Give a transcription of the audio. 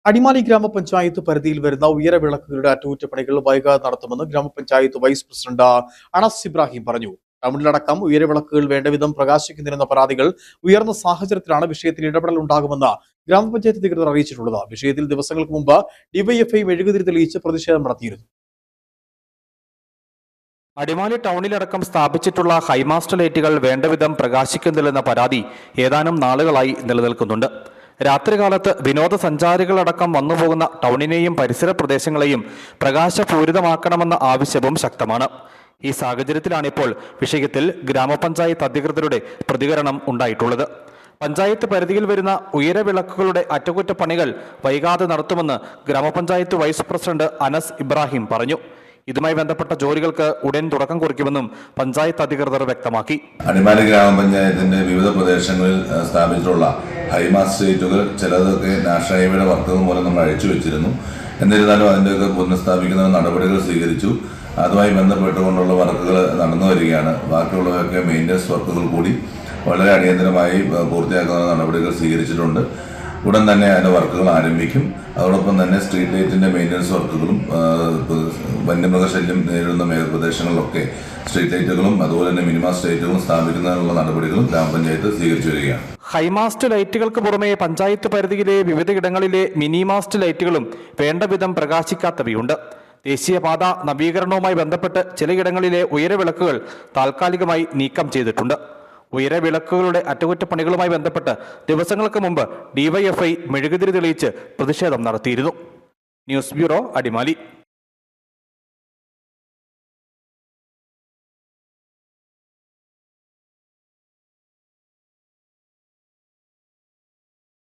അടിമാലി ഗ്രാമപഞ്ചായത്ത് പരിധിയിൽ വരുന്ന ഉയരവിളക്കുകളുടെ അറ്റകുറ്റപ്പണികൾ വൈകാതെ നടത്തുമെന്ന് ഗ്രാമപഞ്ചായത്ത് വൈസ് പ്രസിഡന്റ് അനസ് ഇബ്രാഹിം പറഞ്ഞു. ടൗണിലടക്കം ഉയരവിളക്കുകൾ വേണ്ടവിധം പ്രകാശിക്കുന്നില്ലെന്ന പരാതികൾ ഉയർന്ന സാഹചര്യത്തിലാണ് വിഷയത്തിൽ ഇടപെടൽ ഉണ്ടാകുമെന്ന് ഗ്രാമപഞ്ചായത്ത് അധികൃതർ അറിയിച്ചിട്ടുള്ളത്. വിഷയത്തിൽ ദിവസങ്ങൾക്ക് മുമ്പ് ഡിവൈഎഫ്ഐ മെഴുകുതിരി തെളിയിച്ച് പ്രതിഷേധം നടത്തിയിരുന്നു. അടിമാലി ടൗണിലടക്കം സ്ഥാപിച്ചിട്ടുള്ള ഹൈമാസ്റ്റ് ലൈറ്റുകൾ വേണ്ടവിധം പ്രകാശിക്കുന്നില്ലെന്ന പരാതി ഏതാനും നാളുകളായി നിലനിൽക്കുന്നുണ്ട്. രാത്രികാലത്ത് വിനോദസഞ്ചാരികളടക്കം വന്നുപോകുന്ന ടൗണിനെയും പരിസര പ്രദേശങ്ങളെയും പ്രകാശപൂരിതമാക്കണമെന്ന ആവശ്യവും ശക്തമാണ്. ഈ സാഹചര്യത്തിലാണിപ്പോൾ വിഷയത്തിൽ ഗ്രാമപഞ്ചായത്ത് അധികൃതരുടെ പ്രതികരണം ഉണ്ടായിട്ടുള്ളത്. പഞ്ചായത്ത് പരിധിയിൽ വരുന്ന ഉയരവിളക്കുകളുടെ അറ്റകുറ്റപ്പണികൾ വൈകാതെ നടത്തുമെന്ന് ഗ്രാമപഞ്ചായത്ത് വൈസ് പ്രസിഡന്റ് അനസ് ഇബ്രാഹിം പറഞ്ഞു. ഇതുമായി ബന്ധപ്പെട്ട ജോലികൾക്ക് ഉടൻ തുടക്കം കുറിക്കുമെന്നും പഞ്ചായത്ത് അധികൃതർ വ്യക്തമാക്കി. അടിമാലി ഗ്രാമപഞ്ചായത്തിന്റെ വിവിധ പ്രദേശങ്ങളിൽ സ്ഥാപിച്ചിട്ടുള്ള ഹൈമാസ്റ്റ് ലൈറ്റുകൾ ചിലതൊക്കെ നാഷണൽ ഹൈവേയുടെ വർക്കുകൾ മൂലം നമ്മൾ അഴിച്ചു വെച്ചിരുന്നു. എന്നിരുന്നാലും അതിൻ്റെയൊക്കെ പുനഃസ്ഥാപിക്കുന്ന നടപടികൾ സ്വീകരിച്ചു. അതുമായി ബന്ധപ്പെട്ടുകൊണ്ടുള്ള വർക്കുകൾ നടന്നു വരികയാണ്. ബാക്കിയുള്ളവയൊക്കെ മെയിൻ്റനൻസ് വർക്കുകൾ കൂടി വളരെ അടിയന്തരമായി പൂർത്തിയാക്കുന്ന നടപടികൾ സ്വീകരിച്ചിട്ടുണ്ട്. ഉടൻ തന്നെ അതിൻ്റെ വർക്കുകൾ ആരംഭിക്കും. അതോടൊപ്പം തന്നെ സ്ട്രീറ്റ് ലൈറ്റിൻ്റെ മെയിൻ്റനൻസ് വർക്കുകളും വന്യമൃഗശല്യം നേരിടുന്ന മേഖലപ്രദേശങ്ങളിലൊക്കെ സ്ട്രീറ്റ് ലൈറ്റുകളും അതുപോലെ തന്നെ മിനിമാസ്റ്റ് ലൈറ്റുകളും സ്ഥാപിക്കുന്നതിനുള്ള നടപടികളും ഗ്രാമപഞ്ചായത്ത് സ്വീകരിച്ചു വരികയാണ്. ഹൈമാസ്റ്റ് ലൈറ്റുകൾക്ക് പുറമെ പഞ്ചായത്ത് പരിധിയിലെ വിവിധയിടങ്ങളിലെ മിനിമാസ്റ്റ് ലൈറ്റുകളും വേണ്ടവിധം പ്രകാശിക്കാത്തവയുണ്ട്. ദേശീയപാത നവീകരണവുമായി ബന്ധപ്പെട്ട് ചിലയിടങ്ങളിലെ ഉയരവിളക്കുകൾ താൽക്കാലികമായി നീക്കം ചെയ്തിട്ടുണ്ട്. ഉയരവിളക്കുകളുടെ അറ്റകുറ്റപ്പണികളുമായി ബന്ധപ്പെട്ട് ദിവസങ്ങൾക്ക് മുമ്പ് ഡിവൈഎഫ്ഐ മെഴുകുതിരി തെളിയിച്ച് പ്രതിഷേധം നടത്തിയിരുന്നു. News bureau, Adimali.